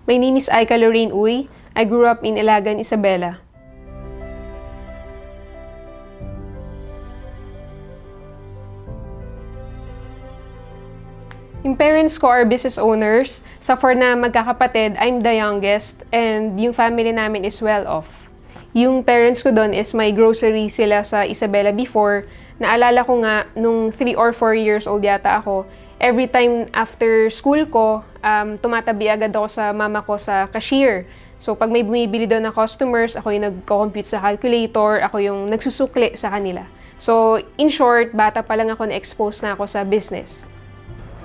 My name is Aika Lorraine Uy. I grew up in Ilagan, Isabela. Yung parents ko are business owners. Sa four na magkakapatid, I'm the youngest and yung family namin is well off. Yung parents ko doon is may grocery sila sa Isabela before. Naalala ko nga, nung 3 or 4 years old yata ako, every time after school ko, tumatabi agad ako sa mama ko sa cashier. So pag may bumibili doon na customers, ako yung nagko-compute sa calculator, ako yung nagsusukli sa kanila. So in short, bata pa lang ako na-expose na ako sa business.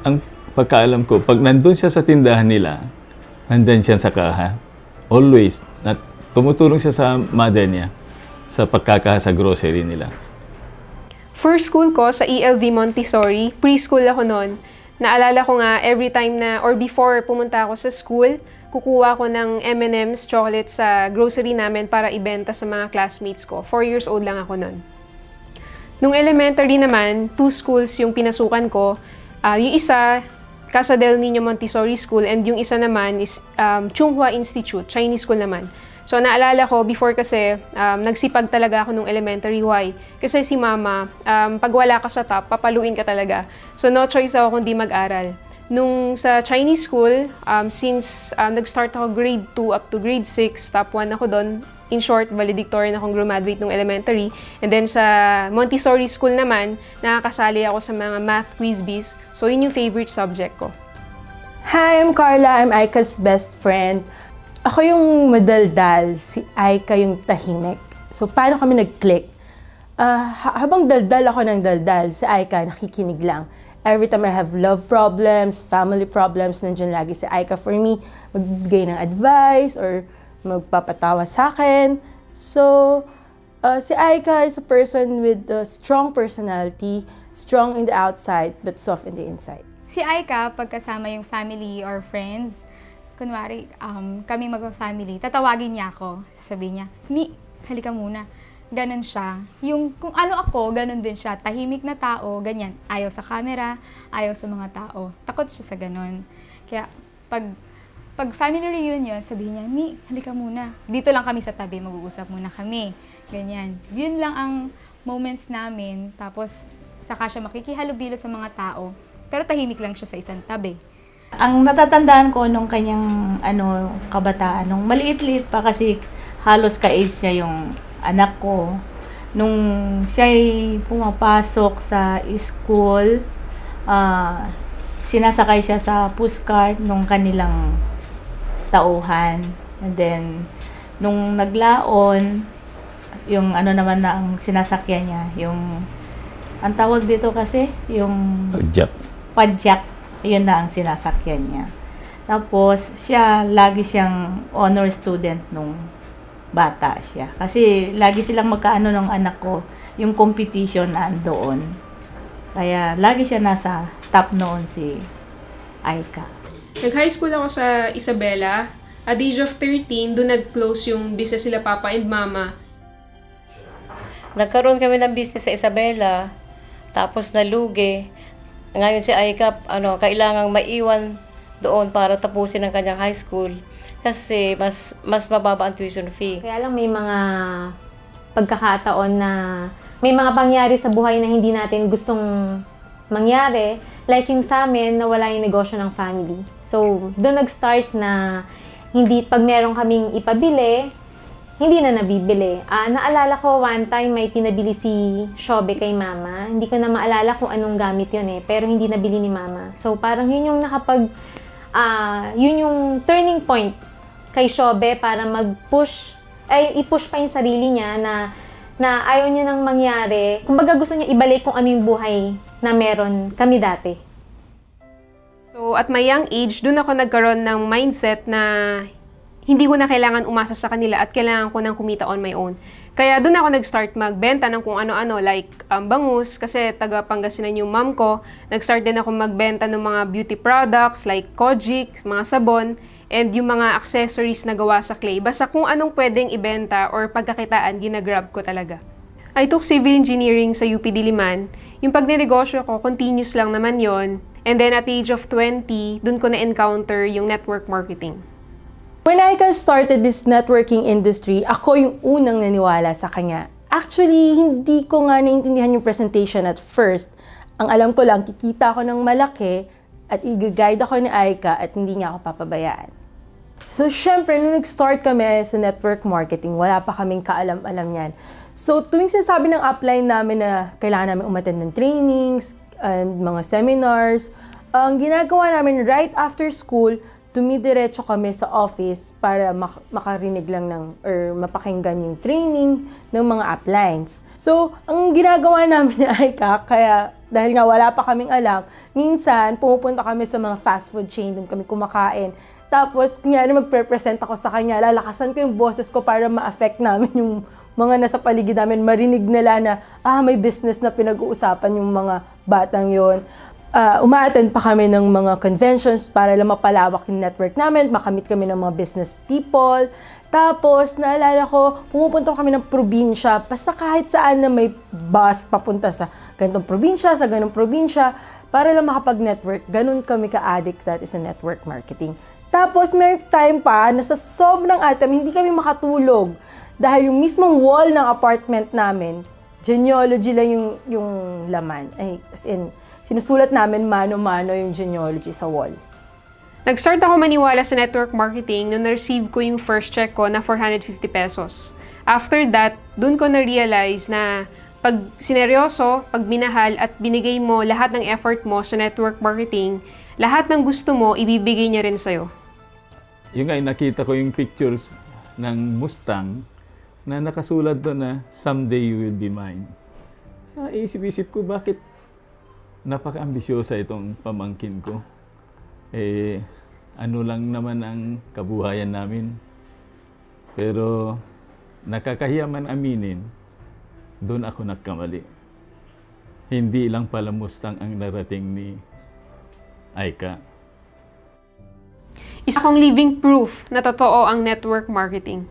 Ang pagkaalam ko, pag nandun siya sa tindahan nila, nandun siya sa kaha. Always. Tumutulong siya sa mother niya sa pagkakaha sa grocery nila. First school ko sa ELV Montessori, preschool ako noon. Naalala ko nga, every time na, or before pumunta ako sa school, kukuha ko ng M&M's chocolate sa grocery namin para ibenta sa mga classmates ko. 4 years old lang ako noon. Nung elementary naman, 2 schools yung pinasukan ko. Yung isa, Casa del Niño Montessori School, and yung isa naman is Chunghua Institute, Chinese school naman. So, naalala ko, before kasi, nagsipag talaga ako nung elementary. Why? Kasi si mama, pag wala ka sa top, papaluin ka talaga. So, no choice ako kundi mag-aral. Nung sa Chinese school, since nag-start ako grade 2 up to grade 6, top 1 ako doon. In short, valedictorian akong graduate nung elementary. And then sa Montessori school naman, nakakasali ako sa mga math quiz bees. So, yun yung favorite subject ko. Hi, I'm Carla. I'm Aika's best friend. Ako yung madaldal, si Aika yung tahimik. So, paano kami nag-click? Habang daldal ako ng daldal, si Aika nakikinig lang. Every time I have love problems, family problems, nandiyan lagi si Aika for me. Magbigay ng advice or magpapatawa sa akin. So, si Aika is a person with a strong personality, strong in the outside, but soft in the inside. Si Aika, pagkasama yung family or friends, kunwari, kami magpa-family, tatawagin niya ako. Sabi niya, Ni, halika muna. Ganon siya. Yung kung ano ako, ganon din siya. Tahimik na tao, ganyan. Ayaw sa camera, ayaw sa mga tao. Takot siya sa ganon. Kaya, pag family reunion, sabihin niya, Ni, halika muna. Dito lang kami sa tabi, mag-uusap muna kami. Ganyan. Yun lang ang moments namin. Tapos, saka siya makikihalubilo sa mga tao. Pero tahimik lang siya sa isang tabi. Ang natatandaan ko nung kanyang kabataan, nung maliit-liit pa kasi halos ka-age niya yung anak ko. Nung siya'y pumapasok sa school, sinasakay siya sa pushcart nung kanilang tauhan. And then, nung naglaon, yung naman na ang sinasakyan niya, yung, ang tawag dito kasi, yung padjak. Yun na ang sinasakyan niya. Tapos, siya, lagi siyang honor student nung bata siya. Kasi, lagi silang magkaano ng anak ko, yung competition andoon. Kaya, lagi siya nasa top noon si Aika. Nag-high school ako sa Isabela. At the age of 13, doon nag-close yung business sila papa and mama. Nagkaroon kami ng business sa Isabela. Tapos nalugi. Ngayon si Aika, kailangang maiwan doon para tapusin ang kanyang high school kasi mas mababa ang tuition fee. Kaya lang may mga pagkakataon na may mga pangyari sa buhay na hindi natin gustong mangyari. Like yung sa amin, nawala yung negosyo ng family. So, doon nag-start na hindi, pag meron kaming ipabili, hindi na nabibili. Naalala ko one time may pinabili si Shobe kay mama. Hindi ko na maalala kung anong gamit yun pero hindi nabili ni mama. So parang yun yung yun yung turning point kay Shobe para i-push pa yung sarili niya na ayaw niya nang mangyari. Kumbaga gusto niya ibalik kung ano yung buhay na meron kami dati. So at my young age, doon ako nagkaroon ng mindset na hindi ko na kailangan umasa sa kanila at kailangan ko nang kumita on my own. Kaya doon ako nag-start magbenta ng kung ano-ano like bangus kasi taga Pangasinan yung mom ko. Nag-start din ako magbenta ng mga beauty products like Kojic, mga sabon, and yung mga accessories na gawa sa clay. Basta kung anong pwedeng ibenta or pagkakitaan, ginagrab ko talaga. I took civil engineering sa UP Diliman. Yung pagnenegosyo ko, continuous lang naman yon. And then at the age of 20, doon ko na-encounter yung network marketing. When Aika started this networking industry, ako yung unang naniwala sa kanya. Actually, hindi ko nga naintindihan yung presentation at first. Ang alam ko lang, kikita ako ng malaki at i-guide ako ni Aika at hindi niya ako papabayaan. So, syempre, nung nag-start kami sa network marketing, wala pa kaming kaalam-alam yan. So, tuwing sinasabi ng upline namin na kailangan namin umattend ng trainings and mga seminars, ang ginagawa namin right after school, dumidiretso kami sa office para makarinig lang or mapakinggan yung training ng mga uplines. So, ang ginagawa namin ni Aika, kaya dahil nga wala pa kaming alam, minsan pumupunta kami sa mga fast food chain, doon kami kumakain. Tapos, kunyari magpre-present ako sa kanya, lalakasan ko yung boses ko para ma-affect namin yung mga nasa paligid namin, marinig nila na, may business na pinag-uusapan yung mga batang yon. Uma-attend pa kami ng mga conventions para lang mapalawak yung network namin, makamit kami ng mga business people. Tapos, naalala ko, pumupunta kami ng probinsya, basta kahit saan na may bus papunta sa ganitong probinsya, sa ganitong probinsya, para lang makapag-network. Ganun kami ka-addict dati sa network marketing. Tapos, may time pa na sa sobrang atam, hindi kami makatulog. Dahil yung mismong wall ng apartment namin, genealogy lang yung laman. As in, sinusulat namin mano-mano yung genealogy sa wall. Nag-start ako maniwala sa network marketing nung na-receive ko yung first check ko na 450 pesos. After that, dun ko na-realize na pag sineryoso, pag minahal at binigay mo lahat ng effort mo sa network marketing, lahat ng gusto mo, ibibigay niya rin sa'yo. Yung nga, nakita ko yung pictures ng Mustang na nakasulat doon na, "Someday you will be mine." Sa isip-isip ko, bakit napaka-ambisyosa itong pamangkin ko? Ano lang naman ang kabuhayan namin. Pero nakakahiya man aminin, doon ako nagkamali. Hindi lang pala Mustang ang narating ni Aika. Isa kong living proof na totoo ang network marketing.